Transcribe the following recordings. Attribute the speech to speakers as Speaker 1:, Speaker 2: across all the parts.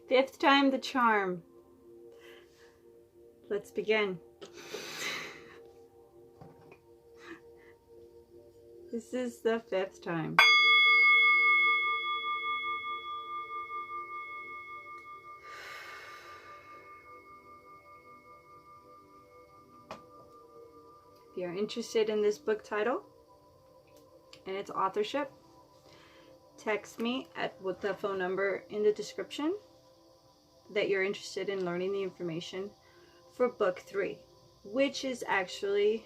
Speaker 1: Fifth time the charm. Let's begin. This is the fifth time. If you're interested in this book title and its authorship, text me with the phone number in the description that you're interested in learning the information for book 3, which is actually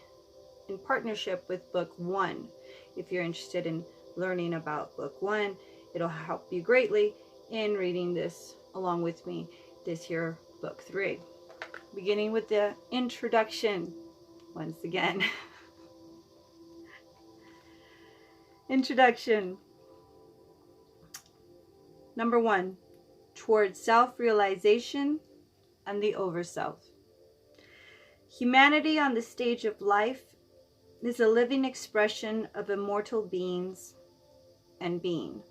Speaker 1: in partnership with book 1. If you're interested in learning about book 1, it'll help you greatly in reading this along with me, this here book 3. Beginning with the introduction once again. Introduction. Number 1, towards self-realization and the overself. Humanity on the stage of life is a living expression of immortal beings and being.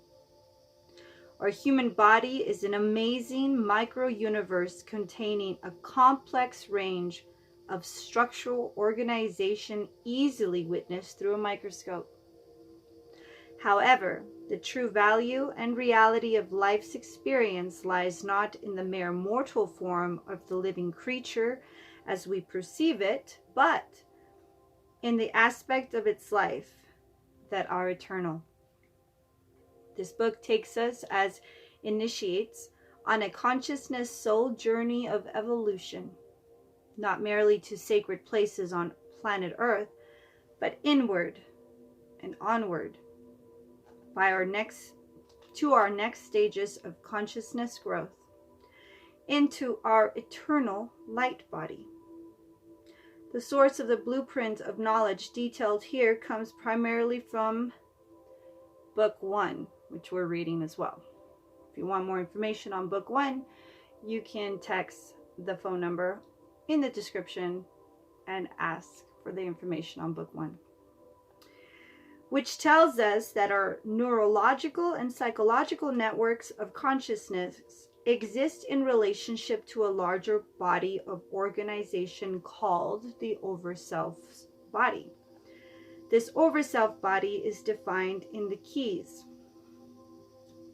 Speaker 1: Our human body is an amazing micro-universe containing a complex range of structural organization easily witnessed through a microscope. However, the true value and reality of life's experience lies not in the mere mortal form of the living creature as we perceive it, but in the aspect of its life that are eternal. This book takes us as initiates on a consciousness soul journey of evolution, not merely to sacred places on planet Earth, but inward and onward to our next stages of consciousness growth into our eternal light body. The source of the blueprint of knowledge detailed here comes primarily from book 1, which we're reading as well. If you want more information on book 1, you can text the phone number in the description and ask for the information on book 1. Which tells us that our neurological and psychological networks of consciousness exist in relationship to a larger body of organization called the overself's body. This overself body is defined in the keys,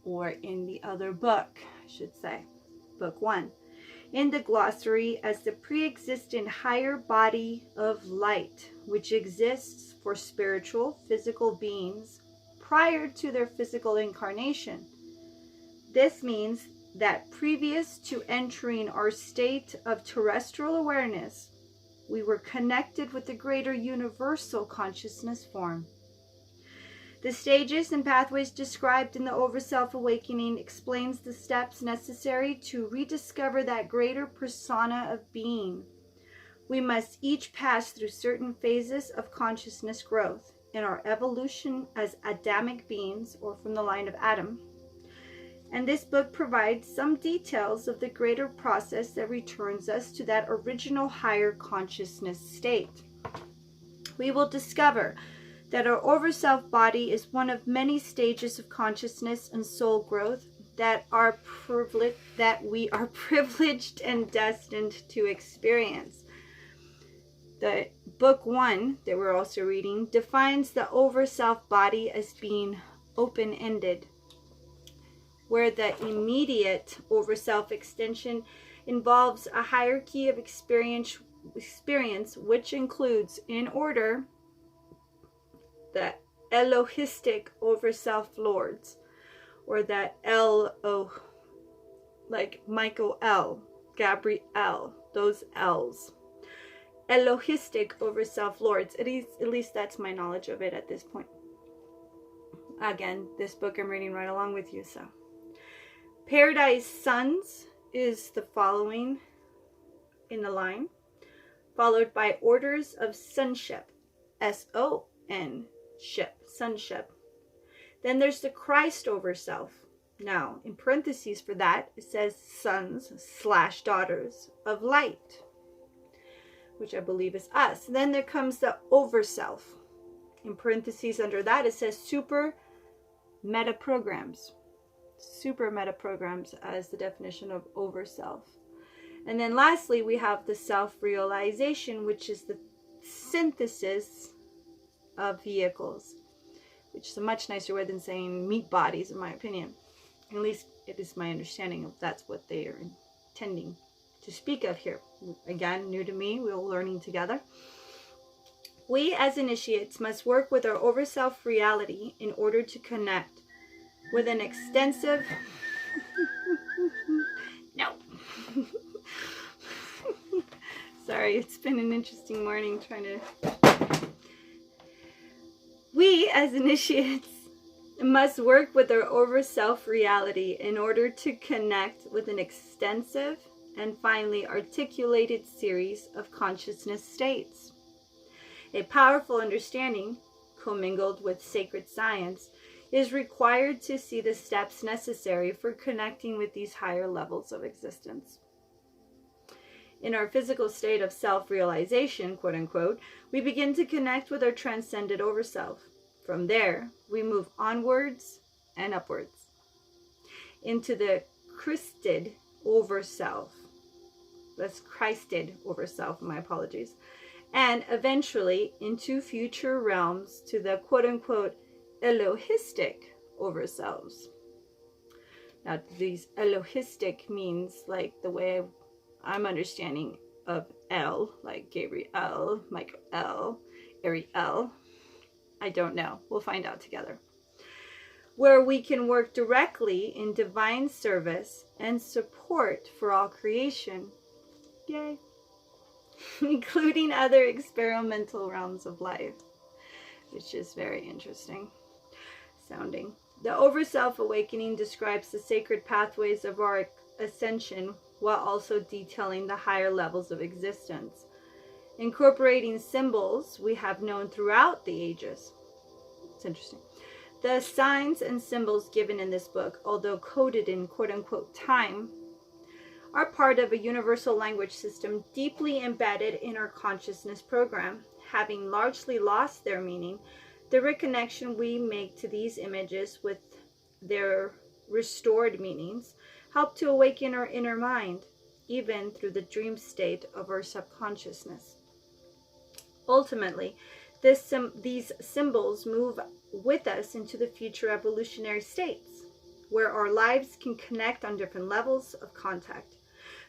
Speaker 1: or in the other book, I should say, book 1, in the glossary as the pre-existent higher body of light, which exists for spiritual, physical beings prior to their physical incarnation. This means that previous to entering our state of terrestrial awareness, we were connected with the greater universal consciousness form. The stages and pathways described in the Overself Awakening explains the steps necessary to rediscover that greater persona of being. We must each pass through certain phases of consciousness growth in our evolution as Adamic beings, or from the line of Adam. And this book provides some details of the greater process that returns us to that original higher consciousness state. We will discover that our overself body is one of many stages of consciousness and soul growth that we are privileged and destined to experience. The book 1 that we're also reading defines the overself body as being open-ended, where the immediate overself extension involves a hierarchy of experience which includes, in order, the Elohistic overself lords, or the like Michael L, Gabriel, those L's. Elohistic overself lords. At least that's my knowledge of it at this point. Again, this book I'm reading right along with you, so. Paradise Sons is the following in the line, followed by Orders of Sonship, S-O-N, ship, sonship. Then there's the Christ Overself. Now, in parentheses for that, it says sons/daughters of light, which I believe is us. Then there comes the Overself. In parentheses under that, it says super meta programs. super meta programs as the definition of over-self. And then lastly, we have the self-realization, which is the synthesis of vehicles, which is a much nicer word than saying meat bodies, in my opinion. At least it is my understanding of that's what they are intending to speak of here. Again, new to me, we're learning together. We as initiates must work with our over-self reality in order to connect with an extensive... No. Sorry, it's been an interesting morning trying to... We as initiates must work with our over-self reality in order to connect with an extensive and finely articulated series of consciousness states. A powerful understanding, commingled with sacred science, is required to see the steps necessary for connecting with these higher levels of existence. In our physical state of self-realization, quote unquote, we begin to connect with our transcended overself. From there, we move onwards and upwards into the Christed overself. That's Christed overself, my apologies. And eventually into future realms to the quote unquote Elohistic overselves. Now, these Elohistic means like the way I'm understanding of El, like Gabriel, Michael, Ariel. I don't know. We'll find out together. Where we can work directly in divine service and support for all creation. Yay. Including other experimental realms of life, which is very interesting sounding. The Overself Awakening describes the sacred pathways of our ascension while also detailing the higher levels of existence, incorporating symbols we have known throughout the ages. It's interesting. The signs and symbols given in this book, although coded in quote-unquote time, are part of a universal language system deeply embedded in our consciousness program. Having largely lost their meaning, the reconnection we make to these images with their restored meanings help to awaken our inner mind, even through the dream state of our subconsciousness. Ultimately, these symbols move with us into the future evolutionary states, where our lives can connect on different levels of contact.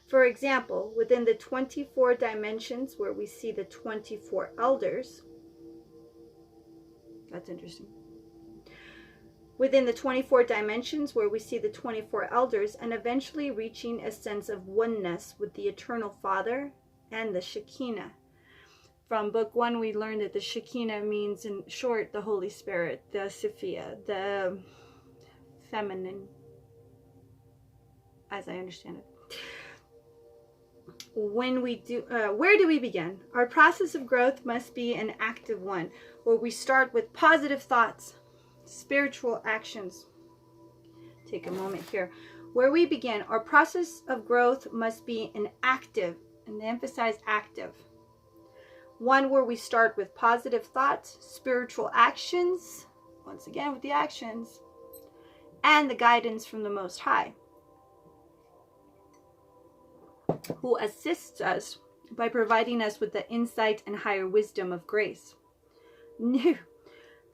Speaker 1: For example, within the 24 dimensions where we see the 24 elders, that's interesting. Within the 24 dimensions where we see the 24 elders and eventually reaching a sense of oneness with the Eternal Father and the Shekinah. From book 1, we learned that the Shekinah means, in short, the Holy Spirit, the Sophia, the feminine, as I understand it. When we do, where do we begin? Our process of growth must be an active one, where we start with positive thoughts, spiritual actions. Take a moment here. Where we begin, our process of growth must be an active, and emphasize active. One where we start with positive thoughts, spiritual actions, once again with the actions, and the guidance from the Most High, who assists us by providing us with the insight and higher wisdom of grace. No.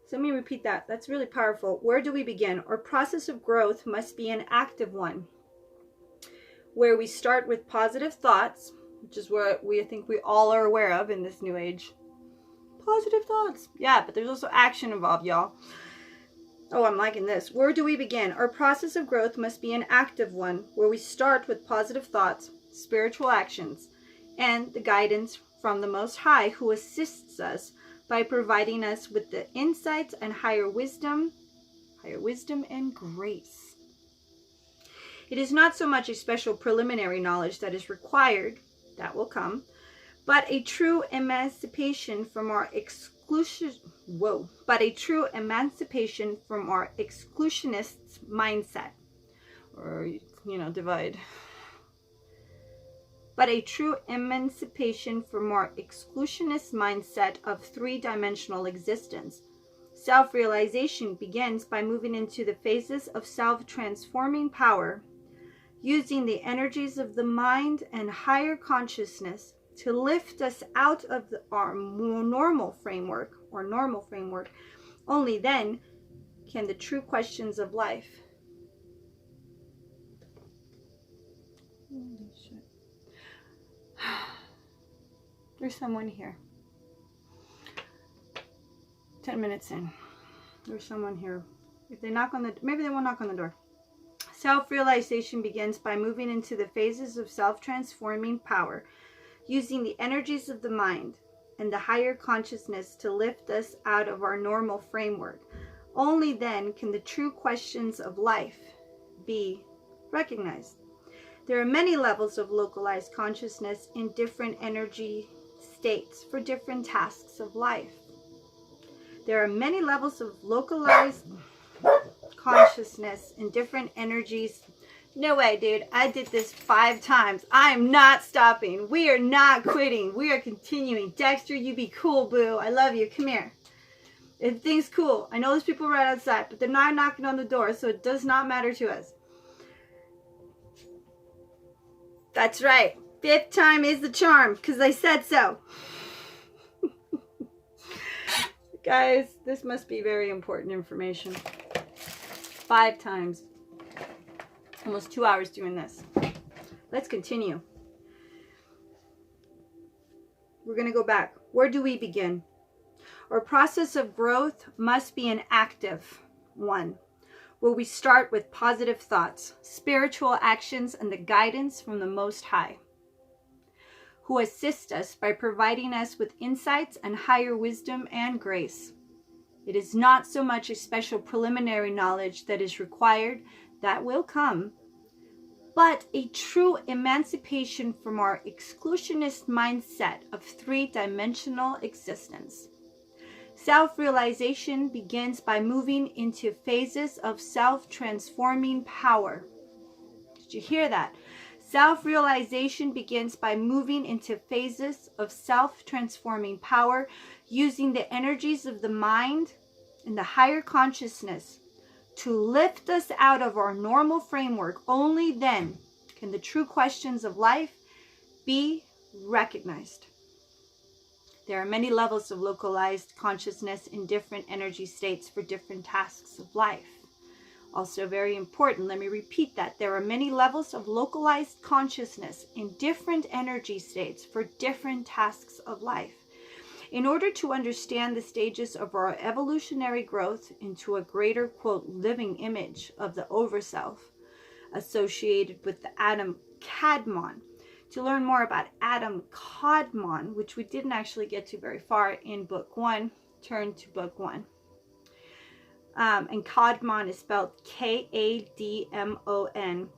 Speaker 1: So let me repeat that. That's really powerful. Where do we begin? Our process of growth must be an active one, where we start with positive thoughts, which is what I think we all are aware of in this new age. Positive thoughts. Yeah, but there's also action involved, y'all. Oh, I'm liking this. Where do we begin? Our process of growth must be an active one, where we start with positive thoughts, spiritual actions, and the guidance from the Most High, who assists us by providing us with the insights and higher wisdom and grace. It is not so much a special preliminary knowledge that is required, that will come, but a true emancipation from our exclusionist mindset, or divide. But a true emancipation from our exclusionist mindset of three-dimensional existence, Self-realization begins by moving into the phases of self-transforming power, using the energies of the mind and higher consciousness to lift us out of our normal framework or normal framework. Only then can the true questions of life. Holy shit. There's someone here. 10 minutes in. There's someone here. If they knock on the, maybe they won't knock on the door. Self-realization begins by moving into the phases of self-transforming power, using the energies of the mind and the higher consciousness to lift us out of our normal framework. Only then can the true questions of life be recognized. There are many levels of localized consciousness in different energy states for different tasks of life. There are many levels of localized consciousness in different energies. No way, dude. I did this 5 times. I am not stopping. We are not quitting. We are continuing. Dexter, you be cool, boo. I love you. Come here. Everything's cool. I know there's people right outside, but they're not knocking on the door, so it does not matter to us. That's right. 5th time is the charm, because I said so. Guys, this must be very important information. 5 times. Almost 2 hours doing this. Let's continue. We're going to go back. Where do we begin? Our process of growth must be an active one, where we start with positive thoughts, spiritual actions, and the guidance from the Most High, who assist us by providing us with insights and higher wisdom and grace. It is not so much a special preliminary knowledge that is required, that will come, but a true emancipation from our exclusionist mindset of 3-dimensional existence. Self-realization begins by moving into phases of self-transforming power. Did you hear that? Self-realization begins by moving into phases of self-transforming power, using the energies of the mind and the higher consciousness to lift us out of our normal framework. Only then can the true questions of life be recognized. There are many levels of localized consciousness in different energy states for different tasks of life. Also very important, let me repeat that. There are many levels of localized consciousness in different energy states for different tasks of life. In order to understand the stages of our evolutionary growth into a greater, quote, living image of the overself associated with the atom Kadmon, to learn more about Adam Kadmon, which we didn't actually get to very far in book 1, turn to book 1. And Kadmon is spelled K-A-D-M-O-N.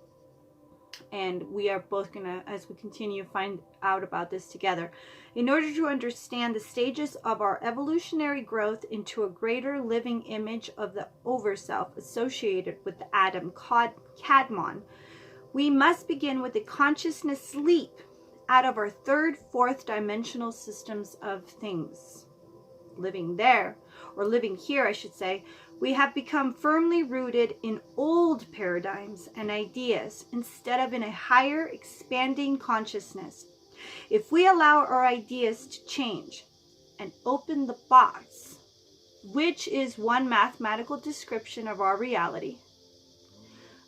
Speaker 1: And we are both going to, as we continue, find out about this together. In order to understand the stages of our evolutionary growth into a greater living image of the overself associated with the atom Kadmon, we must begin with a consciousness leap out of our 3rd, 4th dimensional systems of things. Living there, or living here, I should say, we have become firmly rooted in old paradigms and ideas instead of in a higher, expanding consciousness. If we allow our ideas to change and open the box, which is one mathematical description of our reality,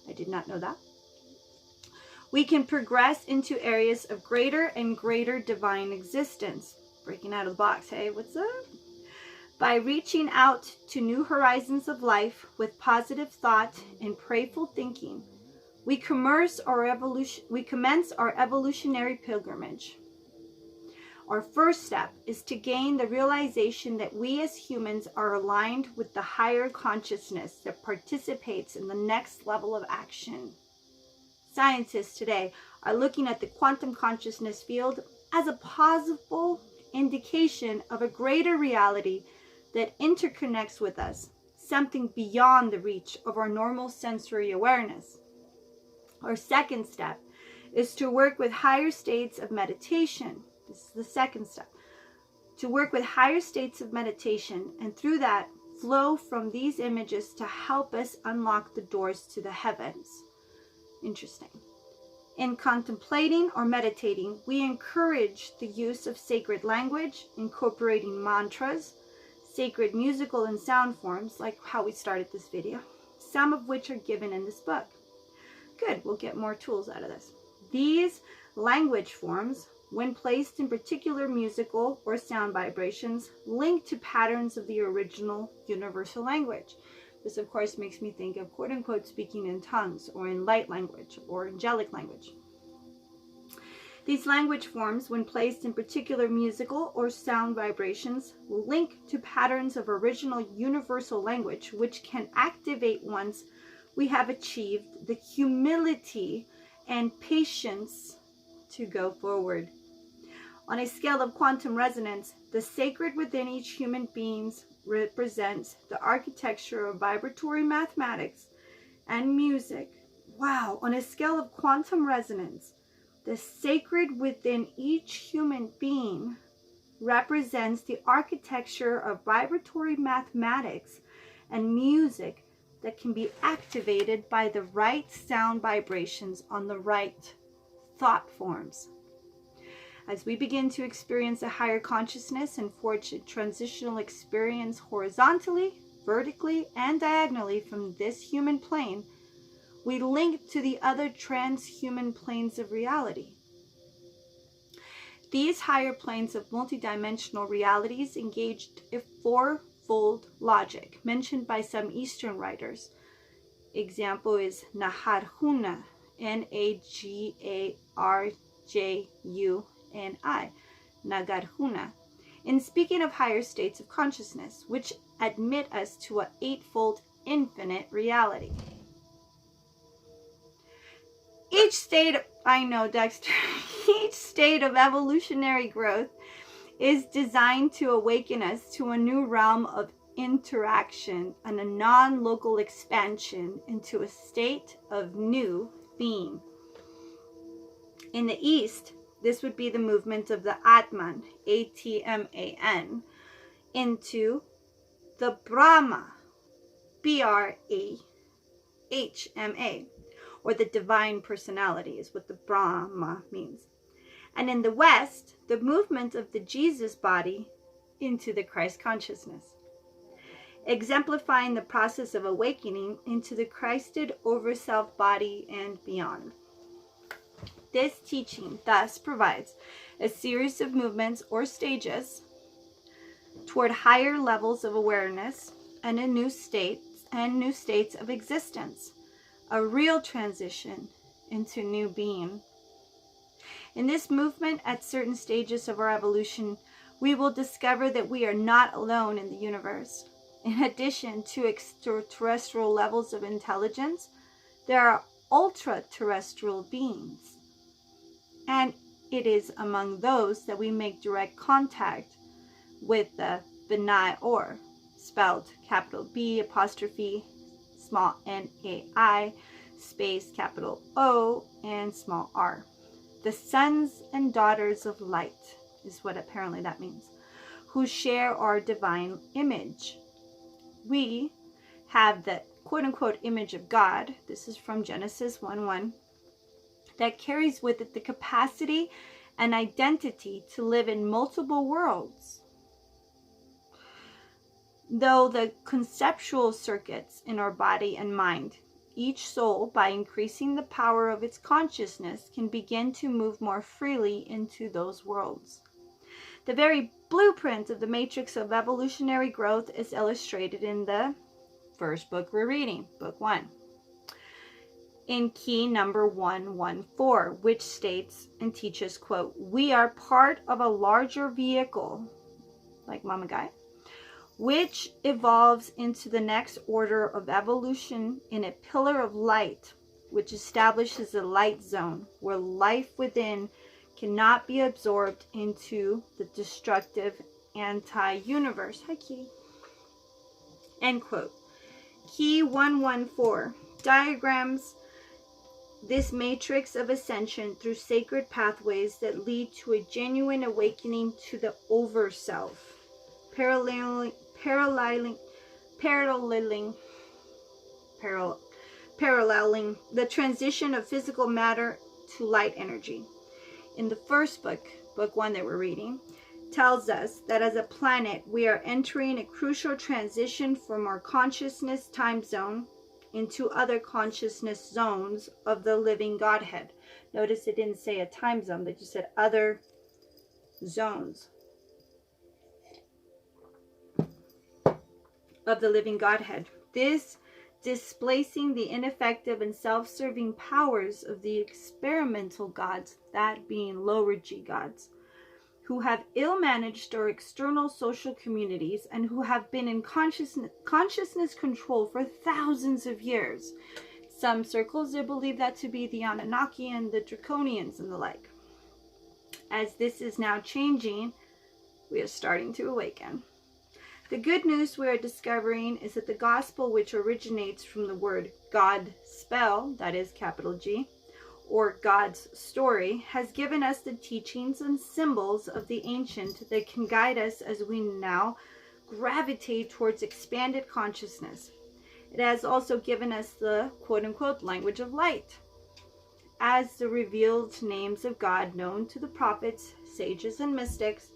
Speaker 1: I did not know that, we can progress into areas of greater and greater divine existence. Breaking out of the box, hey, what's up? By reaching out to new horizons of life with positive thought and prayerful thinking, we commence our evolutionary pilgrimage. Our first step is to gain the realization that we as humans are aligned with the higher consciousness that participates in the next level of action. Scientists today are looking at the quantum consciousness field as a possible indication of a greater reality that interconnects with us, something beyond the reach of our normal sensory awareness. Our second step is to work with higher states of meditation. This is the second step. To work with higher states of meditation, and through that, flow from these images to help us unlock the doors to the heavens. Interesting. In contemplating or meditating, we encourage the use of sacred language, incorporating mantras, sacred musical and sound forms, like how we started this video, some of which are given in this book. Good, we'll get more tools out of this. These language forms, when placed in particular musical or sound vibrations, link to patterns of the original universal language. This, of course, makes me think of quote-unquote speaking in tongues or in light language or angelic language. These language forms, when placed in particular musical or sound vibrations, link to patterns of original universal language, which can activate once we have achieved the humility and patience to go forward. On a scale of quantum resonance, the sacred within each human being represents the architecture of vibratory mathematics and music. Wow, on a scale of quantum resonance, the sacred within each human being represents the architecture of vibratory mathematics and music that can be activated by the right sound vibrations on the right thought forms. As we begin to experience a higher consciousness and forge a transitional experience horizontally, vertically, and diagonally from this human plane, we link to the other transhuman planes of reality. These higher planes of multidimensional realities engaged a fourfold logic mentioned by some Eastern writers. Example is Nagarjuna, Nagarjuna, Nagarjuna, in speaking of higher states of consciousness, which admit us to an eightfold infinite reality. Each state, I know, Dexter, each state of evolutionary growth is designed to awaken us to a new realm of interaction and a non-local expansion into a state of new being. In the East, this would be the movement of the Atman, A-T-M-A-N, into the Brahma, B-R-A-H-M-A, or the divine personality is what the Brahma means. And in the West, the movement of the Jesus body into the Christ consciousness, exemplifying the process of awakening into the Christed over-self body and beyond. This teaching thus provides a series of movements or stages toward higher levels of awareness and new states of existence, a real transition into new being. In this movement, at certain stages of our evolution, we will discover that we are not alone in the universe. In addition to extraterrestrial levels of intelligence, there are ultra-terrestrial beings. And it is among those that we make direct contact with the Benai, or spelled capital B apostrophe small n-a-i space capital O and small r. The sons and daughters of light is what apparently that means, who share our divine image. We have the quote-unquote image of God. This is from Genesis 1:1. That carries with it the capacity and identity to live in multiple worlds. Though the conceptual circuits in our body and mind, each soul, by increasing the power of its consciousness, can begin to move more freely into those worlds. The very blueprint of the matrix of evolutionary growth is illustrated in the first book we're reading, book 1. In key number 114, which states and teaches, quote, "We are part of a larger vehicle," like Mama Guy, "which evolves into the next order of evolution in a pillar of light, which establishes a light zone where life within cannot be absorbed into the destructive anti-universe." Hi, Kitty. End quote. Key 114 diagrams this matrix of ascension through sacred pathways that lead to a genuine awakening to the over-self, paralleling paralleling the transition of physical matter to light energy. In the first book, book 1 that we're reading, tells us that as a planet, we are entering a crucial transition from our consciousness time zone into other consciousness zones of the living Godhead. Notice it didn't say a time zone, but just said other zones of the living Godhead. This displacing the ineffective and self-serving powers of the experimental gods, that being lower G gods, who have ill-managed our external social communities and who have been in consciousness control for thousands of years. Some circles, they believe that to be the Anunnaki and the Draconians and the like. As this is now changing, we are starting to awaken. The good news we are discovering is that the gospel, which originates from the word God spell, that is capital G, or God's story, has given us the teachings and symbols of the ancient that can guide us as we now gravitate towards expanded consciousness. It has also given us the quote-unquote language of light, as the revealed names of God known to the prophets, sages, and mystics.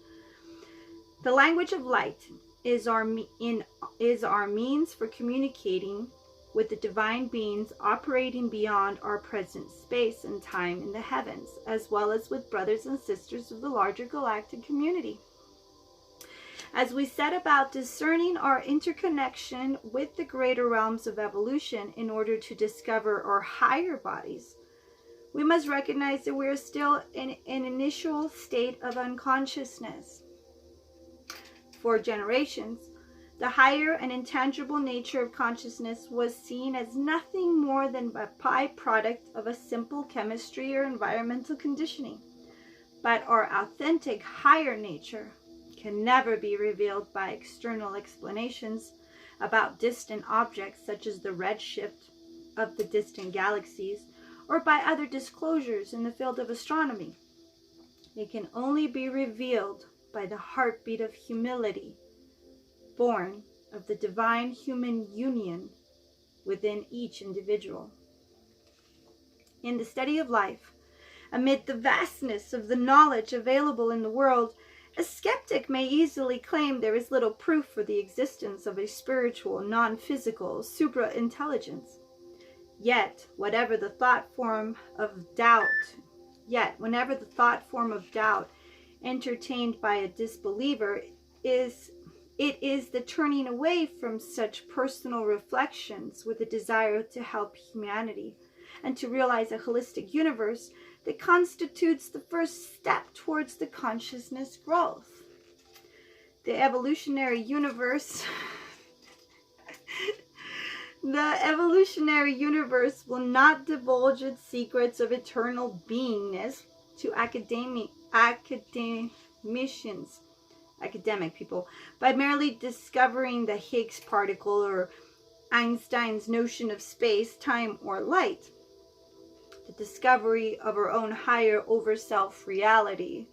Speaker 1: The language of light is our means for communicating with the divine beings operating beyond our present space and time in the heavens, as well as with brothers and sisters of the larger galactic community. As we set about discerning our interconnection with the greater realms of evolution in order to discover our higher bodies, we must recognize that we are still in an initial state of unconsciousness. For generations, the higher and intangible nature of consciousness was seen as nothing more than a byproduct of a simple chemistry or environmental conditioning. But our authentic higher nature can never be revealed by external explanations about distant objects such as the redshift of the distant galaxies or by other disclosures in the field of astronomy. It can only be revealed by the heartbeat of humility, born of the divine human union within each individual. In the study of life, amid the vastness of the knowledge available in the world, a skeptic may easily claim there is little proof for the existence of a spiritual, non-physical, supra-intelligence. Yet, whenever the thought form of doubt entertained by a disbeliever it is the turning away from such personal reflections with a desire to help humanity and to realize a holistic universe that constitutes the first step towards the consciousness growth. The evolutionary universe will not divulge its secrets of eternal beingness to academic people by merely discovering the Higgs particle or Einstein's notion of space, time, or light. The discovery of our own higher over-self reality,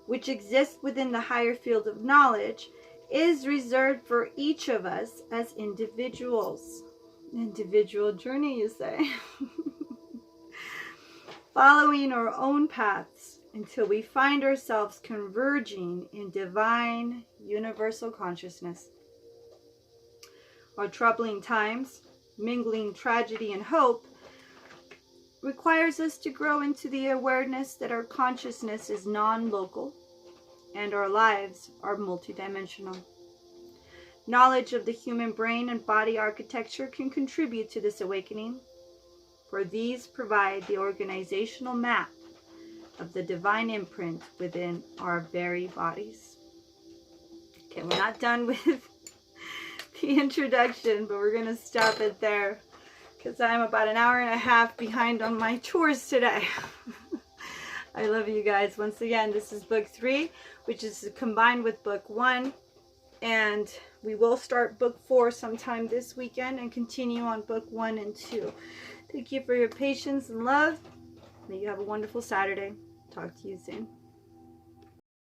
Speaker 1: which exists within the higher field of knowledge, is reserved for each of us as individuals. Individual journey, you say? Following our own paths until we find ourselves converging in divine universal consciousness. Our troubling times, mingling tragedy and hope, requires us to grow into the awareness that our consciousness is non-local and our lives are multidimensional. Knowledge of the human brain and body architecture can contribute to this awakening, for these provide the organizational map of the divine imprint within our very bodies. Okay, we're not done with the introduction, but we're going to stop it there because I'm about an hour and a half behind on my chores today. I love you guys. Once again, this is book 3, which is combined with book 1, and we will start book 4 sometime this weekend and continue on book 1 and 2. Thank you for your patience and love. May you have a wonderful Saturday. Talk to you soon.